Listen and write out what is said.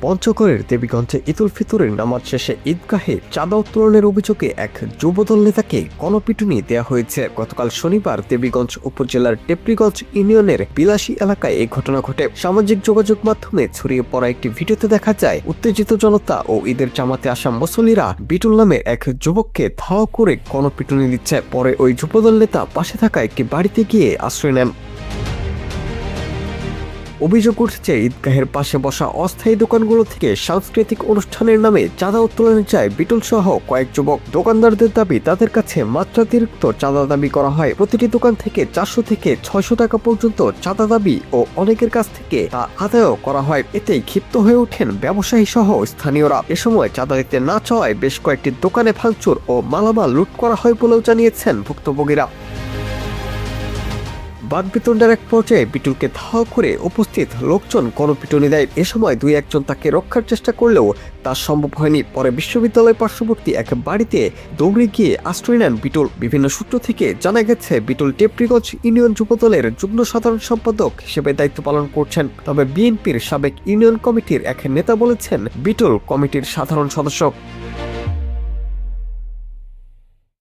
পঞ্চগড়ের দেবীগঞ্জে ঈদুল ফিতরের নামাজ শেষে ঈদগাহে চাঁদা উত্তোলনের অভিযোগে এক যুবদল নেতাকে গণপিটুনি দেওয়া হয়েছে। গতকাল শনিবার দেবীগঞ্জ উপজেলার টেপরিগঞ্জ ইউনিয়নের বিলাসী এলাকায় এই ঘটনা ঘটে। সামাজিক যোগাযোগ মাধ্যমে ছড়িয়ে পড়া একটি ভিডিওতে দেখা যায় উত্তেজিত জনতা ও ঈদের জামাতে আসা মুসল্লিরা বিটুল নামে এক যুবককে ধাওয়া করে গণপিটুনি দিচ্ছে। পরে ওই যুবদল নেতা পাশে থাকা একটি বাড়িতে গিয়ে আশ্রয় নেন। অভিযোগ উঠছে ঈদগাহের পাশে বসা অস্থায়ী দোকানগুলো থেকে সাংস্কৃতিক অনুষ্ঠানের নামে চাঁদা উত্তোলনে যায় বিটুল সহ কয়েক যুবক। দোকানদারদের দাবি তাদের কাছে মাত্রাতিরিক্ত চাঁদা দাবি করা হয়। প্রতিটি দোকান থেকে 400 থেকে 600 টাকা পর্যন্ত চাঁদা দাবি ও অনেকের কাছ থেকে তা আদায়ও করা হয়। এতেই ক্ষিপ্ত হয়ে ওঠেন ব্যবসায়ী সহ স্থানীয়রা। এ সময় চাঁদা দিতে না চাওয়ায় বেশ কয়েকটি দোকানে ভাঙচুর ও মালামাল লুট করা হয় বলেও জানিয়েছেন ভুক্তভোগীরা। বাকবিতণ্ডার এক পর্যায়ে বিটুলকে ধাওয়া করে উপস্থিত লোকজন গণপিটুনি দেয়। এ সময় দুই একজন তাকে রক্ষার চেষ্টা করলেও তা সম্ভব হয়নি। পরে বিশ্ববিদ্যালয় পার্শ্ববর্তী এক বাড়িতে দৌড়ে গিয়ে আশ্রয় নেন বিটুল। বিভিন্ন সূত্র থেকে জানা গেছে বিটুল টেপরিগঞ্জ ইউনিয়ন যুবদলের যুগ্ম সাধারণ সম্পাদক হিসেবে দায়িত্ব পালন করছেন। তবে বিএনপির সাবেক ইউনিয়ন কমিটির এক নেতা বলেছেন বিটুল কমিটির সাধারণ সদস্য।